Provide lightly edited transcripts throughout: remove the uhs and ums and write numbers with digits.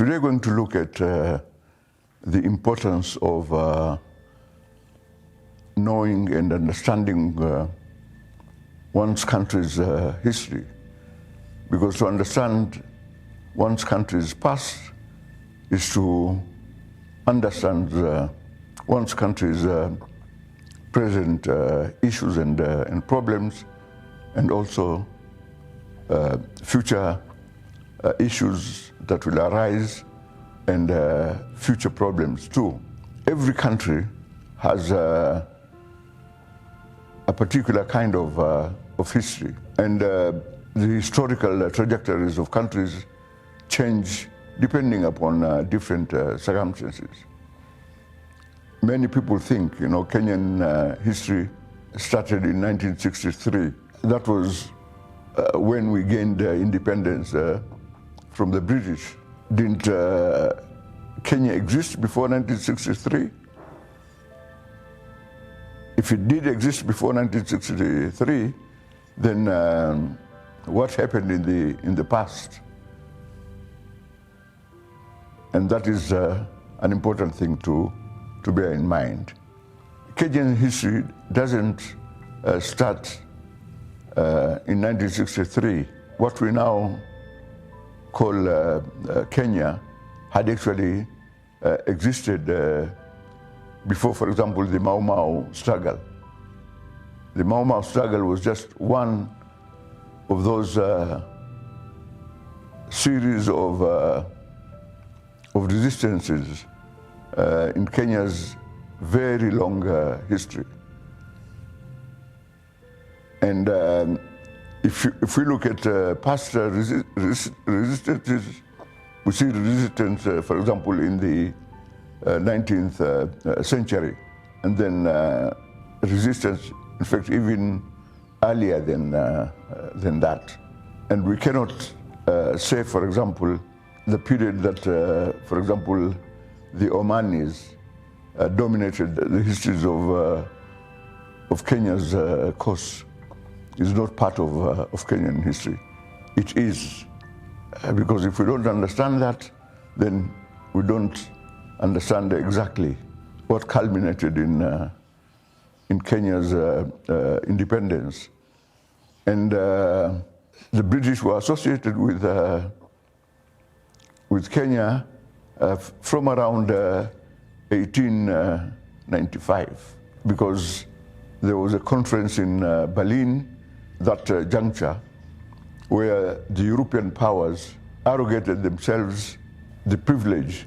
Today we're going to look at the importance of knowing and understanding one's country's history. Because to understand one's country's past is to understand one's country's present issues and problems, and also future issues that will arise, and future problems too. Every country has a particular kind of history, and the historical trajectories of countries change depending upon different circumstances. Many people think, Kenyan history started in 1963. That was when we gained independence from the British. Didn't Kenya exist before 1963? If it did exist before 1963, then what happened in the past? And that is an important thing to bear in mind. Kenyan history doesn't start in 1963. What we now call Kenya had actually existed before, for example, the Mau Mau struggle. The Mau Mau struggle was just one of those series of resistances in Kenya's very long history. And if we look at past resistances, we see resistance, for example, in the 19th century, and then resistance, in fact, even earlier than that. And we cannot say, for example, the period that, for example, the Omanis dominated the histories of Kenya's coast is not part of Kenyan history. It is, because if we don't understand that, then we don't understand exactly what culminated in Kenya's independence. And the British were associated with Kenya from around 1895, because there was a conference in Berlin, that juncture, where the European powers arrogated themselves the privilege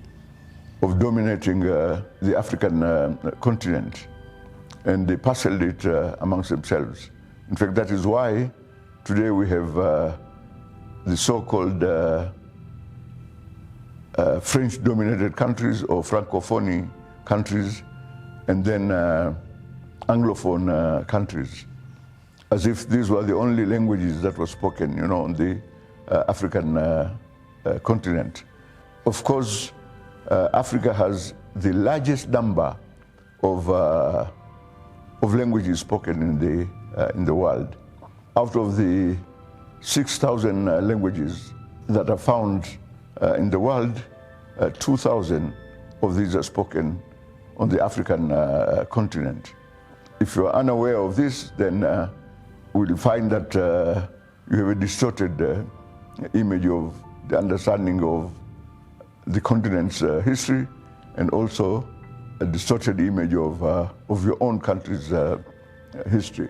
of dominating the African continent, and they parceled it amongst themselves. In fact, that is why today we have the so-called French-dominated countries or Francophone countries, and then Anglophone countries, as if these were the only languages that were spoken, on the African continent. Of course, Africa has the largest number of languages spoken in the world. Out of the 6,000 languages that are found in the world, 2,000 of these are spoken on the African continent. If you are unaware of this, then we'll find that you have a distorted image of the understanding of the continent's history, and also a distorted image of your own country's history.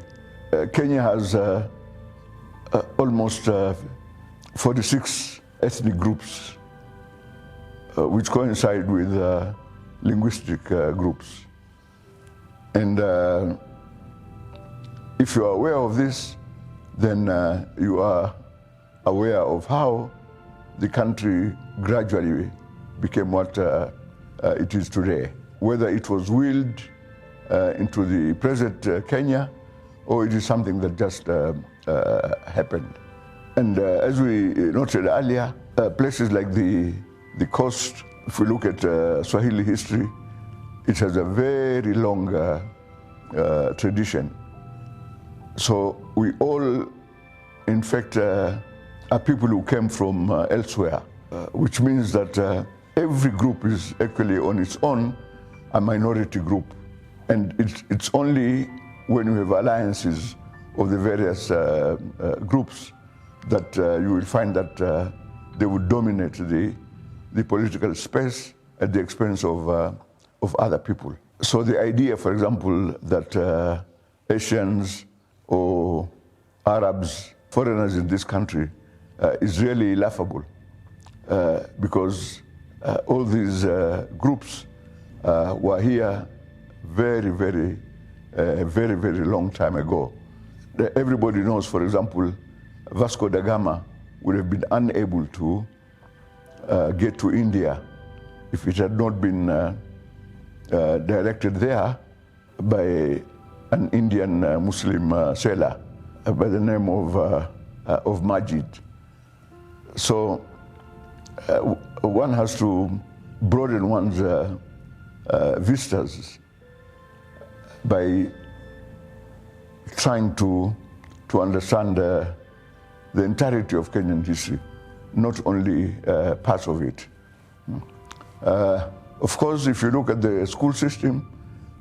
Kenya has almost 46 ethnic groups, which coincide with linguistic groups. And if you are aware of this, then you are aware of how the country gradually became what it is today. Whether it was willed into the present Kenya, or it is something that just happened. And as we noted earlier, places like the coast, if we look at Swahili history, it has a very long tradition. So we all, in fact, are people who came from elsewhere. which means that every group is actually on its own a minority group. And it's only when you have alliances of the various groups that you will find that they would dominate the political space at the expense of other people. So the idea, for example, that Asians or Arabs, foreigners in this country, is really laughable because all these groups were here very, very long time ago. Everybody knows, for example, Vasco da Gama would have been unable to get to India if it had not been directed there by an Indian Muslim sailor by the name of Majid. So one has to broaden one's vistas by trying to understand the entirety of Kenyan history, not only parts of it. Of course, if you look at the school system,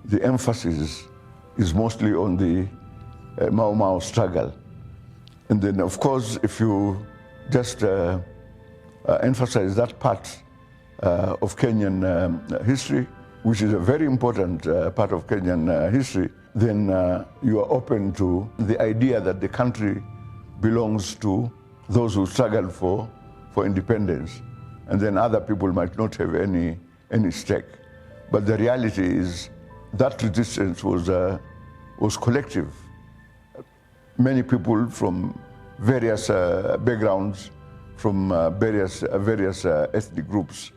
the emphasis is mostly on the Mau Mau struggle. And then, of course, if you just emphasize that part of Kenyan history, which is a very important part of Kenyan history, then you are open to the idea that the country belongs to those who struggled for independence, and then other people might not have any stake. But the reality is that resistance was collective. Many people from various backgrounds, from various ethnic groups,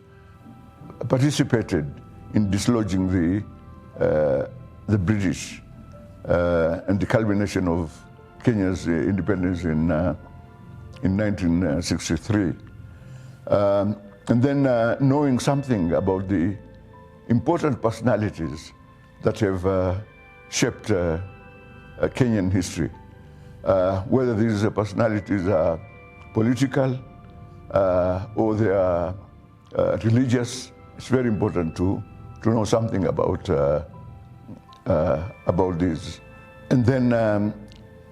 participated in dislodging the British and the culmination of Kenya's independence in 1963. And then knowing something about the important personalities that have shaped Kenyan history, whether these personalities are political or they are religious, it's very important to know something about this. And then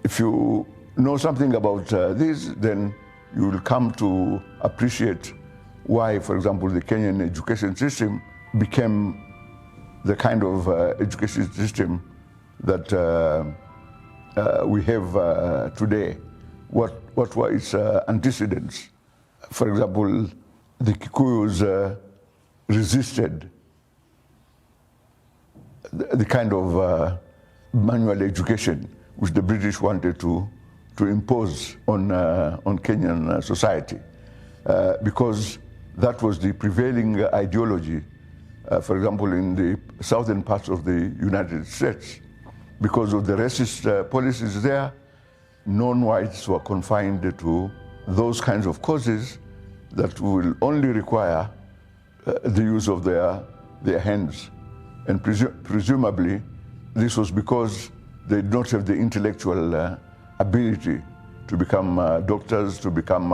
if you know something about this, then you will come to appreciate why, for example, the Kenyan education system became the kind of education system that we have today. What were its antecedents? For example, the Kikuyus resisted the kind of manual education which the British wanted to impose on Kenyan society, because that was the prevailing ideology, for example, in the southern parts of the United States. Because of the racist policies there, non-whites were confined to those kinds of courses that will only require the use of their hands. And presumably, this was because they did not have the intellectual ability to become doctors, to become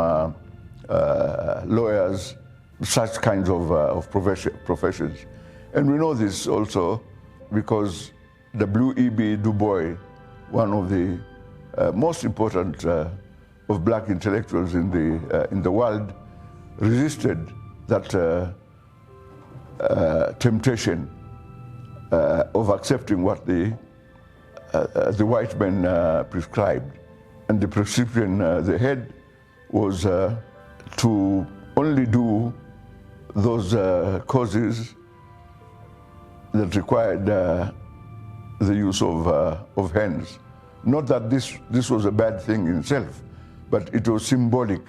lawyers, such kinds of professions. And we know this also because W.E.B. Du Bois, one of the most important of black intellectuals in the world, resisted that temptation of accepting what the white men prescribed. And the prescription they had was to only do those causes that required the use of hands. Not that this was a bad thing in itself, but it was symbolic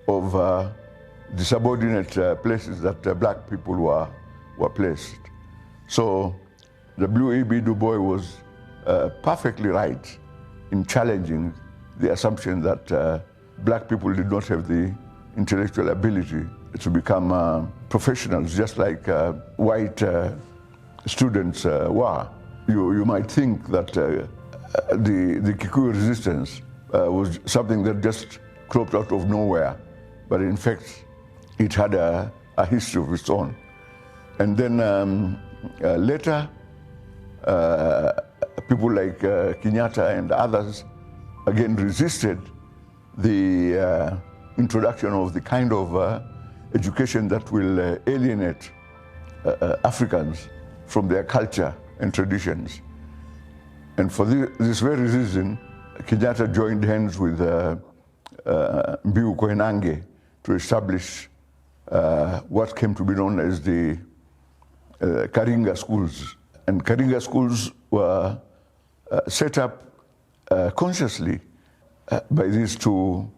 of the subordinate places that black people were placed. So W.E.B. Du Bois was perfectly right in challenging the assumption that black people did not have the intellectual ability to become professionals, just like white students were. You might think that the Kikuyu resistance was something that just cropped out of nowhere, but in fact, it had a history of its own. And then later, people like Kenyatta and others again resisted the introduction of the kind of education that will alienate Africans from their culture and traditions. And for this very reason, Kenyatta joined hands with Mbiu Koinange to establish what came to be known as the Karinga schools. And Karinga schools were set up consciously by these two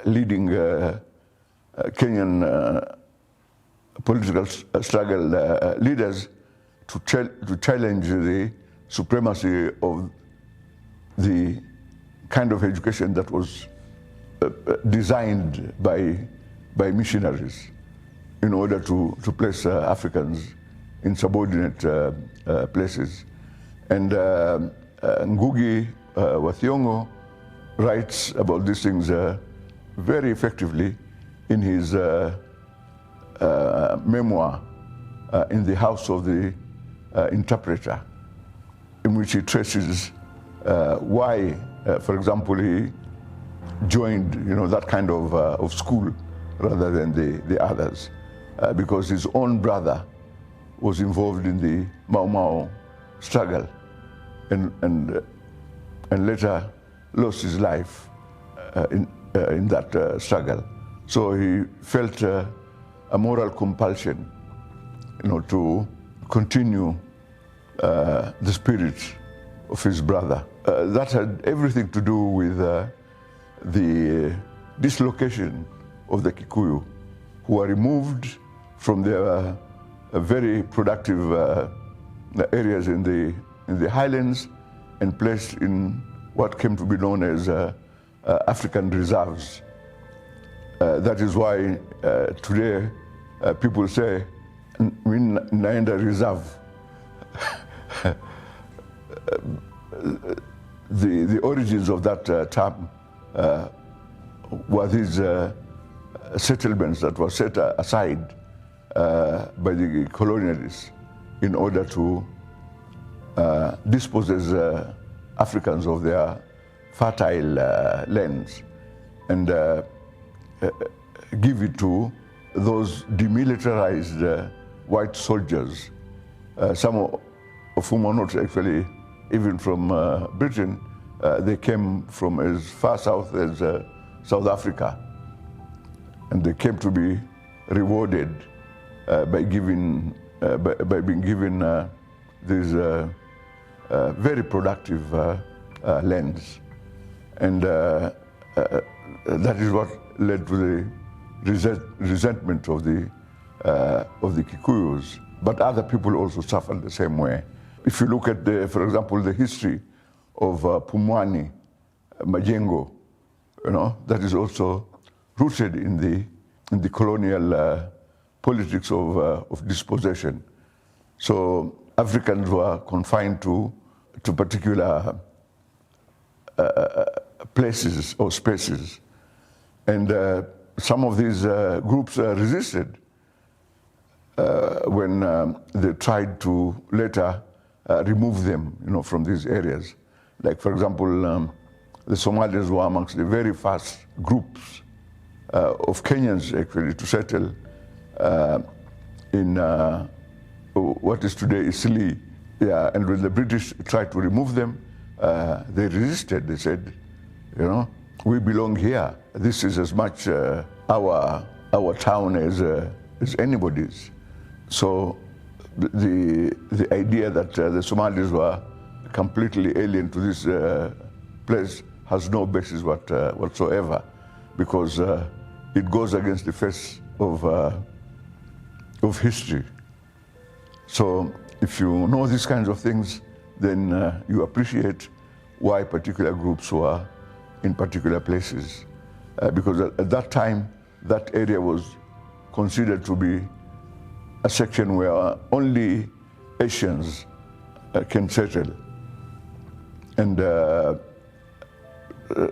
leading Kenyan political struggle leaders to challenge the supremacy of the kind of education that was designed by missionaries in order to place Africans in subordinate places. And Ngugi wa Thiong'o writes about these things very effectively in his memoir, In the House of the Interpreter, in which he traces why, for example, he joined that kind of school rather than the others, because his own brother was involved in the Mau Mau struggle and later lost his life in that struggle. So he felt a moral compulsion, to continue the spirit of his brother. That had everything to do with the dislocation of the Kikuyu, who were removed from their very productive areas in the highlands and placed in what came to be known as African reserves. That is why today people say, Naenda Reserve. The origins of that term were these settlements that were set aside by the colonialists in order to dispossess Africans of their fertile lands and give it to those demilitarized white soldiers, some of whom are not actually even from Britain. They came from as far south as South Africa, and they came to be rewarded by being given these very productive lands, and that is what led to the resentment of the Kikuyus. But other people also suffered the same way. If you look at, for example, the history of Pumwani, Majengo, that is also rooted in the colonial politics of dispossession. So Africans were confined to particular places or spaces, and some of these groups resisted when they tried to later remove them, from these areas. Like, for example, the Somalis were amongst the very first groups of Kenyans actually to settle in what is today Isli. Yeah, and when the British tried to remove them, they resisted. They said, we belong here. This is as much our town as anybody's. So the idea that the Somalis were completely alien to this place has no basis whatsoever, because it goes against the face of history. So if you know these kinds of things, then you appreciate why particular groups were in particular places. Because at that time, that area was considered to be a section where only Asians can settle. And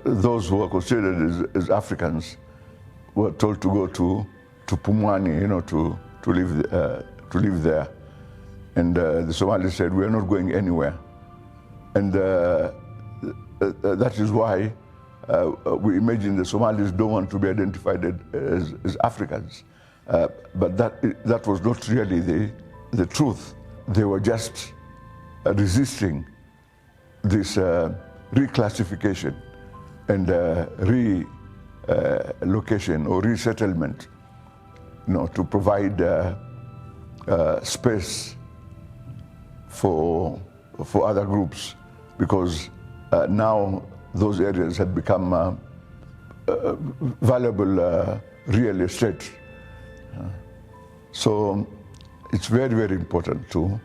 those who were considered as Africans were told to go to to Pumwani, to live there. And the Somalis said, "We are not going anywhere." And that is why we imagine the Somalis don't want to be identified as Africans. But that was not really the truth. They were just resisting this reclassification and relocation or resettlement, to provide space for other groups, because now those areas had become valuable real estate. So it's very, very important to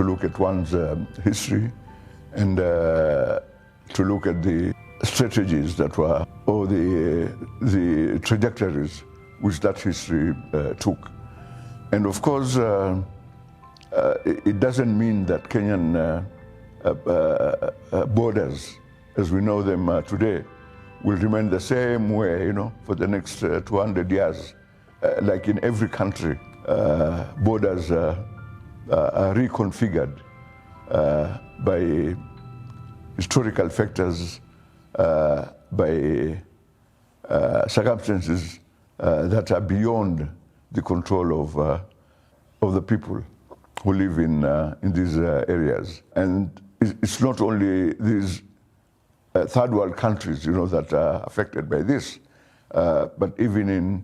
look at one's history and to look at the strategies that were, or the trajectories which that history took. And of course, it doesn't mean that Kenyan borders, as we know them today, will remain the same way, for the next 200 years. Like in every country, borders are reconfigured by historical factors, by circumstances that are beyond the control of the people who live in these areas. And it's not only these third world countries, that are affected by this, but even in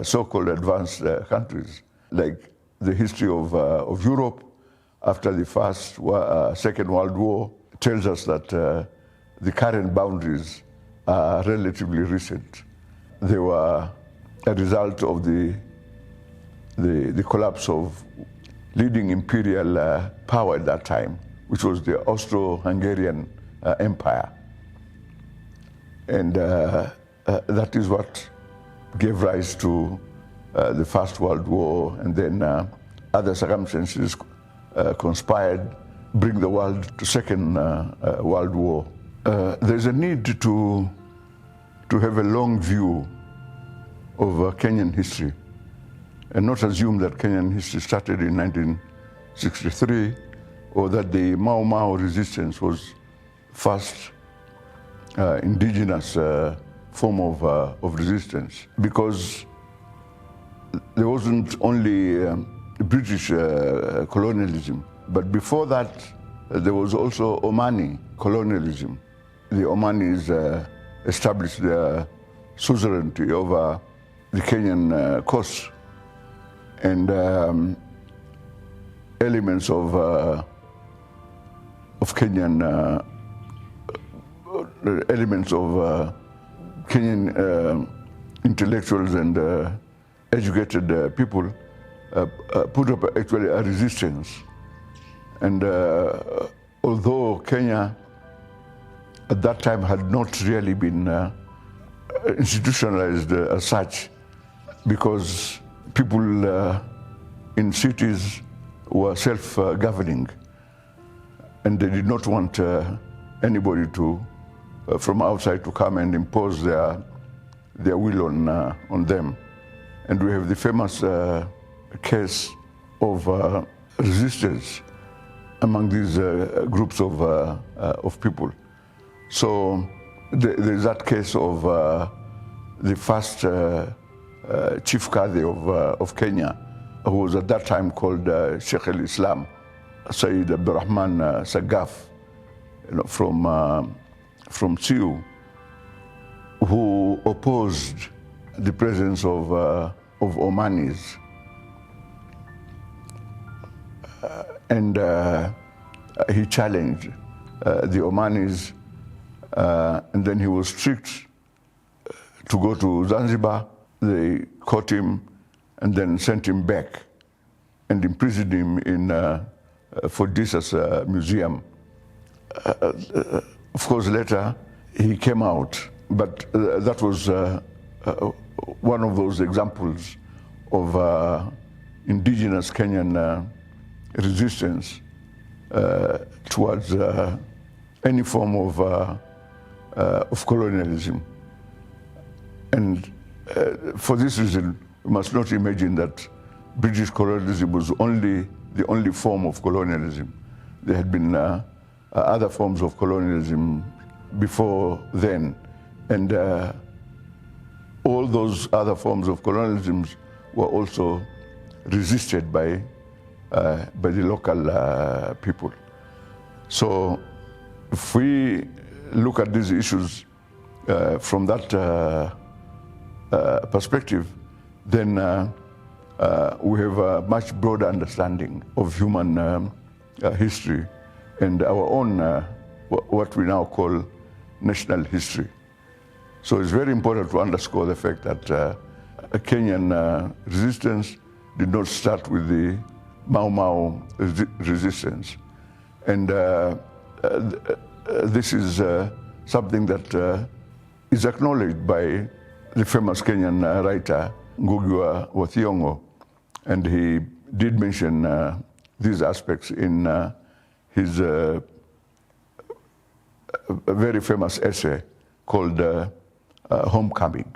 so-called advanced countries, like the history of Europe after the Second World War tells us that the current boundaries are relatively recent. They were a result of the collapse of leading imperial power at that time, which was the Austro-Hungarian Empire. And that is what gave rise to the First World War, and then other circumstances conspired bring the world to Second World War. There's a need to have a long view of Kenyan history, and not assume that Kenyan history started in 1963, or that the Mau Mau resistance was first indigenous form of resistance, because there wasn't only British colonialism, but before that there was also Omani colonialism. The Omanis established their suzerainty over the Kenyan coast, and elements of Kenyan Kenyan intellectuals and educated people put up actually a resistance. And although Kenya at that time had not really been institutionalized as such, because people in cities were self-governing, and they did not want anybody from outside to come and impose their will on them. And we have the famous case of resistance among these groups of people. So there is that case of the first chief Qadi of Kenya, who was at that time called Sheikh al-Islam, Sayyid Abdurrahman Sagaf, from Sioux, who opposed the presence of Omanis. And he challenged the Omanis, and then he was strict to go to Zanzibar. They caught him and then sent him back and imprisoned him in Fort Jesus Museum. Of course, later he came out, but that was one of those examples of indigenous Kenyan resistance towards any form of colonialism. And for this reason, we must not imagine that British colonialism was the only form of colonialism. There had been other forms of colonialism before then, and all those other forms of colonialism were also resisted by the local people. So if we look at these issues from that perspective, then we have a much broader understanding of human history and our own, what we now call national history. So it's very important to underscore the fact that a Kenyan resistance did not start with the Mau Mau resistance. And this is something that is acknowledged by the famous Kenyan writer, Ngugi wa Thiong'o, and he did mention these aspects in his very famous essay called Homecoming.